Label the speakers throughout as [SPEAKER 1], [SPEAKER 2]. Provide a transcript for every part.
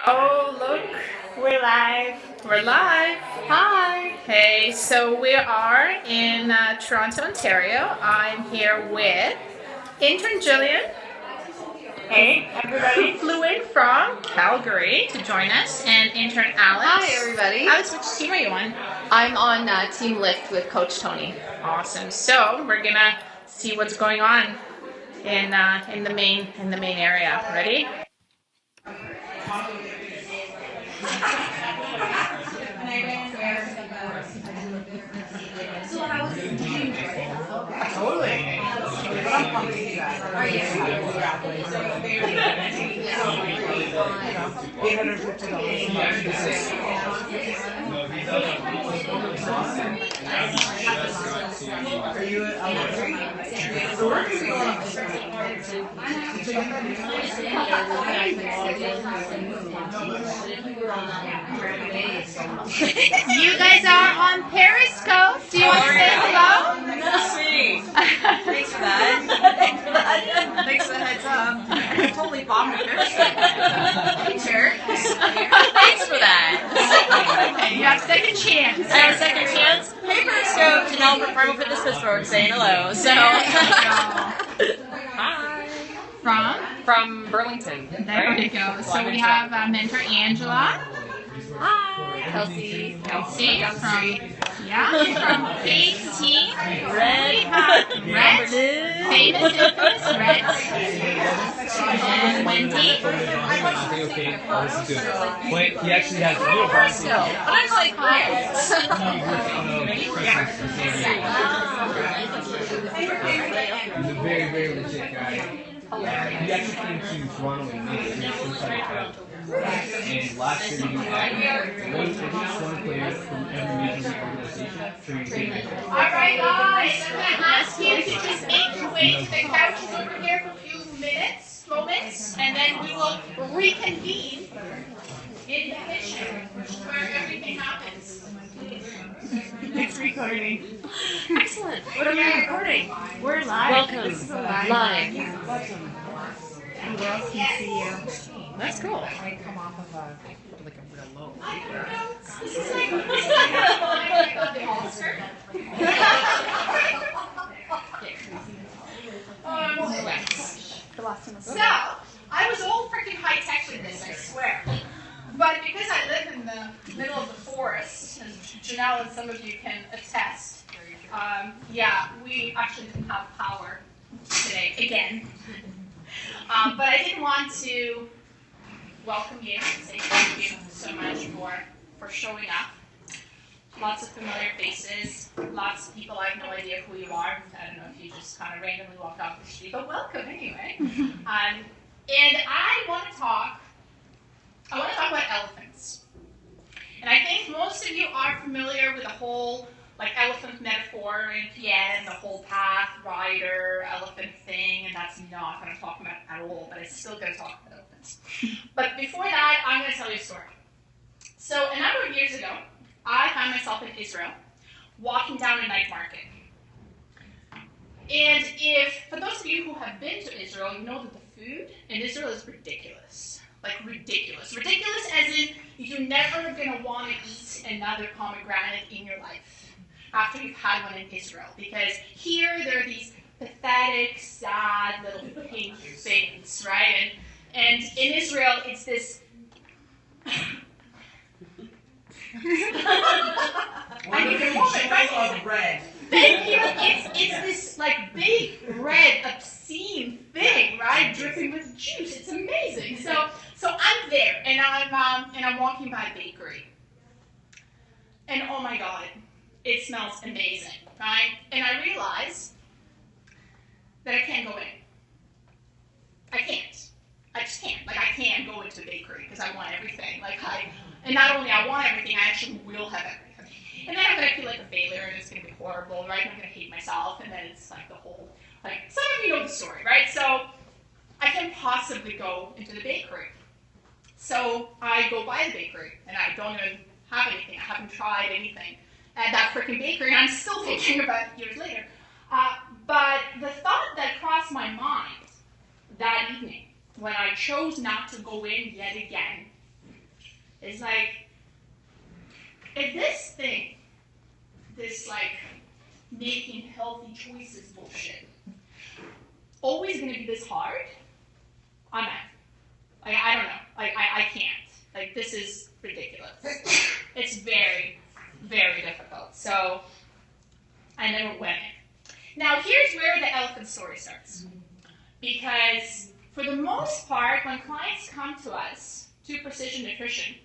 [SPEAKER 1] Oh, look, we're live. We're live. Hi. Hey, so we are in Toronto, Ontario. I'm here with intern Jillian. Hey, everybody. Who flew in from Calgary to join us, and intern Alex.
[SPEAKER 2] Hi, everybody.
[SPEAKER 1] Alex, which team are you on?
[SPEAKER 2] I'm on Team Lift with Coach Tony.
[SPEAKER 1] Awesome. So we're gonna see what's going on in the main area. Ready? Totally. You guys are on Periscope. Do you want to say hello?
[SPEAKER 3] Sweet. Thanks for that. Thanks for the heads up. I totally bombed the Periscope.
[SPEAKER 1] Picture.
[SPEAKER 3] Thanks for that.
[SPEAKER 1] Okay, you have second chance.
[SPEAKER 3] I have a second chance. Hey Periscope, Janelle from Primal Fitness Pittsburgh saying hello. So. Hi.
[SPEAKER 1] From
[SPEAKER 3] Burlington.
[SPEAKER 1] there we go. So we have mentor Angela.
[SPEAKER 3] Hi. Kelsey.
[SPEAKER 1] Kelsey from KT.
[SPEAKER 3] Red.
[SPEAKER 1] We have Red. Famous infamous Red. And Wendy.
[SPEAKER 4] Wait, he actually has real varsity.
[SPEAKER 3] But I'm like,
[SPEAKER 4] He's a very, very legit guy. He actually came to Toronto in May. And last year he had one player from every major league organization training.
[SPEAKER 1] Alright guys, I'm going to ask you to just make your way to the couches over here for a few moments, and then we will reconvene in the kitchen where everything happens. It's recording.
[SPEAKER 3] excellent. What are we recording?
[SPEAKER 1] We're live.
[SPEAKER 3] Welcome.
[SPEAKER 1] This is a live.
[SPEAKER 3] Live.
[SPEAKER 1] And the girls can see you.
[SPEAKER 3] That's cool.
[SPEAKER 1] I come off of like a real low. This is like the All-Star. So, I was all freaking high tech with this, I swear. But because I live in the middle of the forest, as Janelle and some of you can attest, we actually didn't have power today, again. But I did want to welcome you and say thank you so much for showing up. Lots of familiar faces, lots of people I have no idea who you are. I don't know if you just kind of randomly walked off the street, but welcome anyway. And I want to talk about elephants. And I think most of you are familiar with the whole elephant metaphor in PN, the whole path, rider, elephant thing, and that's not what I'm talking about at all, but I'm still going to talk about elephants. But before that, I'm going to tell you a story. So a number of years ago, I found myself in Israel, walking down a night market. And for those of you who have been to Israel, you know that the food in Israel is ridiculous. Like ridiculous. Ridiculous as in you're never going to want to eat another pomegranate in your life after you've had one in Israel. Because here there are these pathetic, sad little pink things, right? And in Israel it's this... I need a moment, right?
[SPEAKER 3] Red.
[SPEAKER 1] Thank you. It's this big red obscene thing, right? Dripping with juice. It's amazing. So I'm there and I'm walking by a bakery. And oh my god, it smells amazing, right? And I realize that I can't go in. I can't. I just can't. I can't go into a bakery because I want everything. And not only I want everything, I actually will have everything. And then I'm going to feel like a failure, and it's going to be horrible, right? I'm going to hate myself, and then it's the whole, some of you know the story, right? So I can't possibly go into the bakery. So I go by the bakery, and I don't even have anything. I haven't tried anything at that freaking bakery, and I'm still thinking about it years later. But the thought that crossed my mind that evening, when I chose not to go in yet again, It's like, if this thing, this like making healthy choices bullshit, always gonna be this hard, I'm out. Like, I don't know. Like, I can't. Like, this is ridiculous. It's very, very difficult. So, I never went. Now, here's where the elephant story starts. Because, for the most part, when clients come to us, to Precision Nutrition,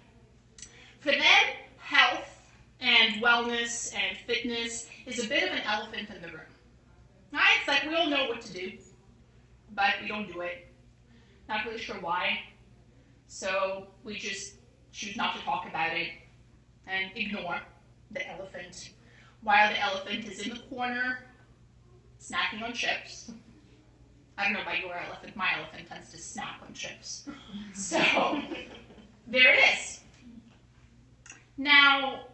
[SPEAKER 1] for them, health and wellness and fitness is a bit of an elephant in the room. Right? It's like we all know what to do, but we don't do it. Not really sure why. So we just choose not to talk about it and ignore the elephant, while the elephant is in the corner snacking on chips. I don't know about your elephant. My elephant tends to snack on chips. So there it is. Now,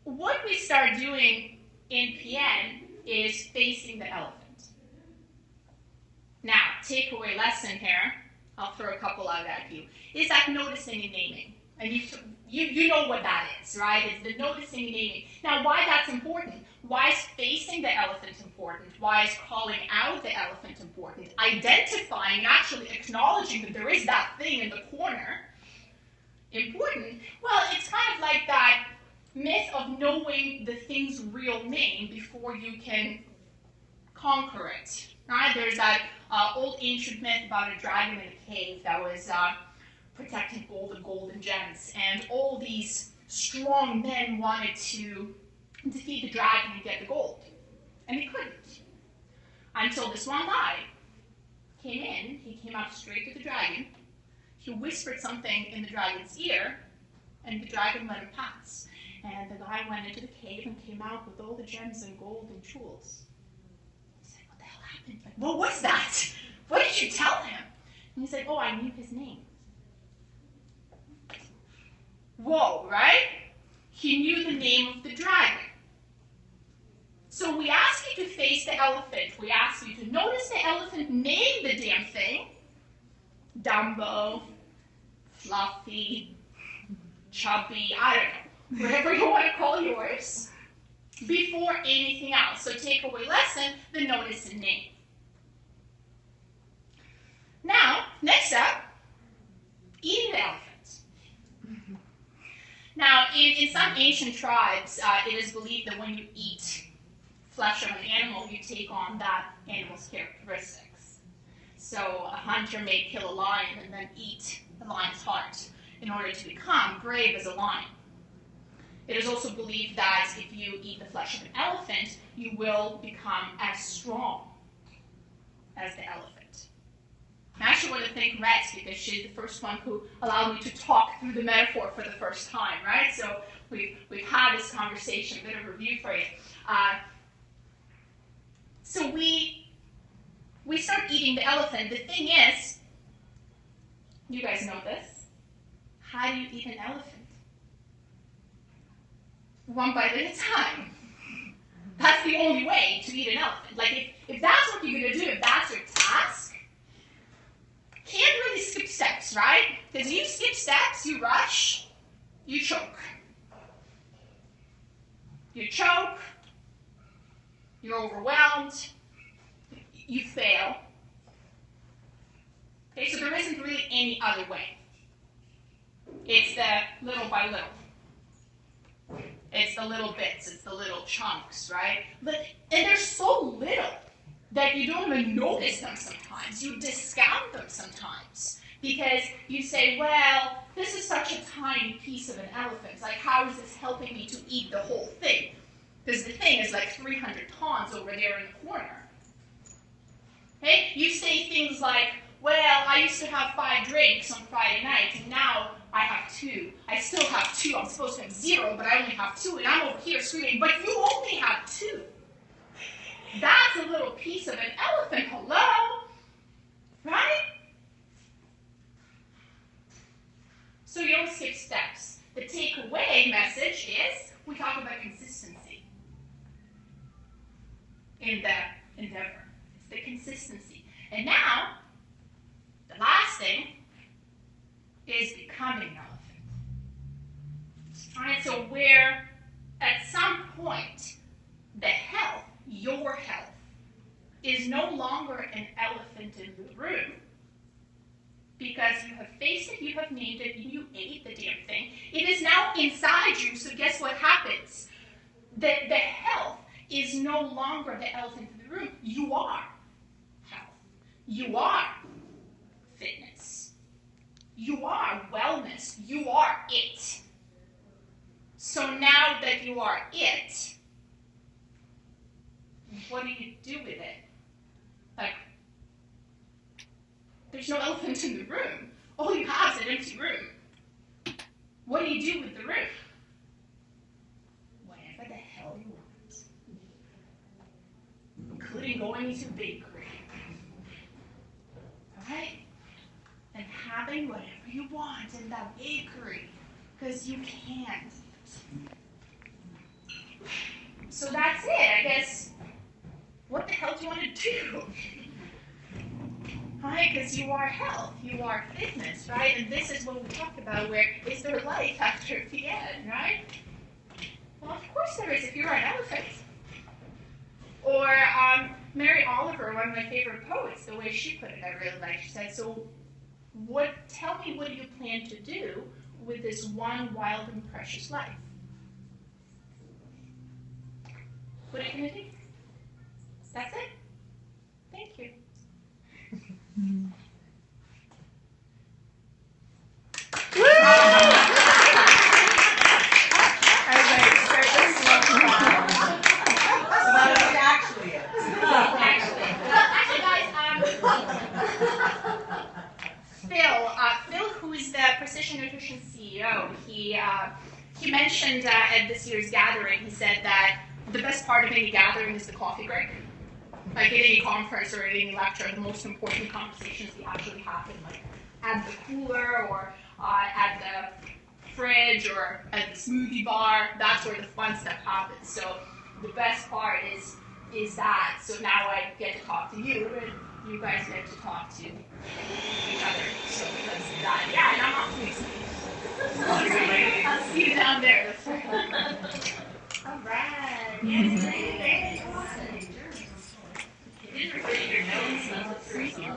[SPEAKER 1] what we start doing in PN is facing the elephant. Now, takeaway lesson here, I'll throw a couple out at you, is that noticing and naming. And you know what that is, right? It's the noticing and naming. Now, why that's important? Why is facing the elephant important? Why is calling out the elephant important? Identifying, actually acknowledging that there is that thing in the corner important. Well, it's kind of like that myth of knowing the thing's real name before you can conquer it, right? There's that old ancient myth about a dragon in a cave that was protecting all the golden gems, and all these strong men wanted to defeat the dragon and get the gold, and he couldn't. Until this one guy came in, he came up straight to the dragon, he whispered something in the dragon's ear, and the dragon let him pass. And the guy went into the cave and came out with all the gems and gold and jewels. He said, what the hell happened? Like, what was that? What did you tell him? And he said, oh, I knew his name. Whoa, right? He knew the name of the dragon. So we ask you to face the elephant. We ask you to notice the elephant, name the damn thing. Dumbo, Fluffy, Chubby, I don't know, whatever you want to call yours, before anything else. So takeaway lesson, the notice and name. Now, next up, eating the elephant. Now, in some ancient tribes, it is believed that when you eat flesh of an animal, you take on that animal's characteristics. So a hunter may kill a lion and then eat the lion's heart in order to become brave as a lion. It is also believed that if you eat the flesh of an elephant, you will become as strong as the elephant. I actually want to thank Rex because she's the first one who allowed me to talk through the metaphor for the first time, right? So we've had this conversation, a bit of a review for you. So we start eating the elephant. The thing is, you guys know this, how do you eat an elephant? One bite at a time. That's the only way to eat an elephant. Like, if that's what you're going to do, if that's your task, can't really skip steps, right? Because you skip steps, you rush, you choke. You choke, you're overwhelmed, you fail. Okay, so there isn't really any other way. It's the little by little. It's the little bits, it's the little chunks, right? And they're so little that you don't even notice them sometimes. You discount them sometimes. Because you say, well, this is such a tiny piece of an elephant. It's like, how is this helping me to eat the whole thing? Because the thing is like 300 pounds over there in the corner. Okay? You say things like, well, I used to have 5 drinks on Friday night, and now I have 2. I still have 2. I'm supposed to have 0, but I only have 2, and I'm over here screaming, but you only have 2. That's a little piece of an elephant, hello? Right? So you don't skip steps. The takeaway message is, we talk about consistency in the endeavor. It's the consistency. And now, the last thing is becoming an elephant. because you have faced it, you have named it, and you ate the damn thing. It is now inside you, so guess what happens? The health is no longer the elephant in the room. You are health. You are fitness. You are wellness. You are it. So now that you are it, what do you do with it? Like, there's no elephant in the room. All you have is an empty room. What do you do with the room? Whatever the hell you want. Including going to a bakery. Alright? And having whatever you want in that bakery. Because you can. So that's it, I guess. What the hell do you want to do? Right? Because you are health, you are fitness, right? And this is what we talked about, where is there life after the end, right? Well, of course there is if you're an elephant. Or Mary Oliver, one of my favorite poets, the way she put it, I really liked. She said, so tell me what do you plan to do with this one wild and precious life? What are you going to do? That's it? Thank you. Phil, who is the Precision Nutrition CEO, he mentioned at this year's gathering, he said that the best part of any gathering is the coffee break. Like at any conference or at any lecture, the most important conversations actually happen like at the cooler or at the fridge or at the smoothie bar. That's where the fun stuff happens. So the best part is that. So now I get to talk to you, and you guys get to talk to each other. So that's that. Yeah, and I'm optimistic. I'll see you down there. All right. Yes, very awesome. You didn't really your nose, so it's freezing.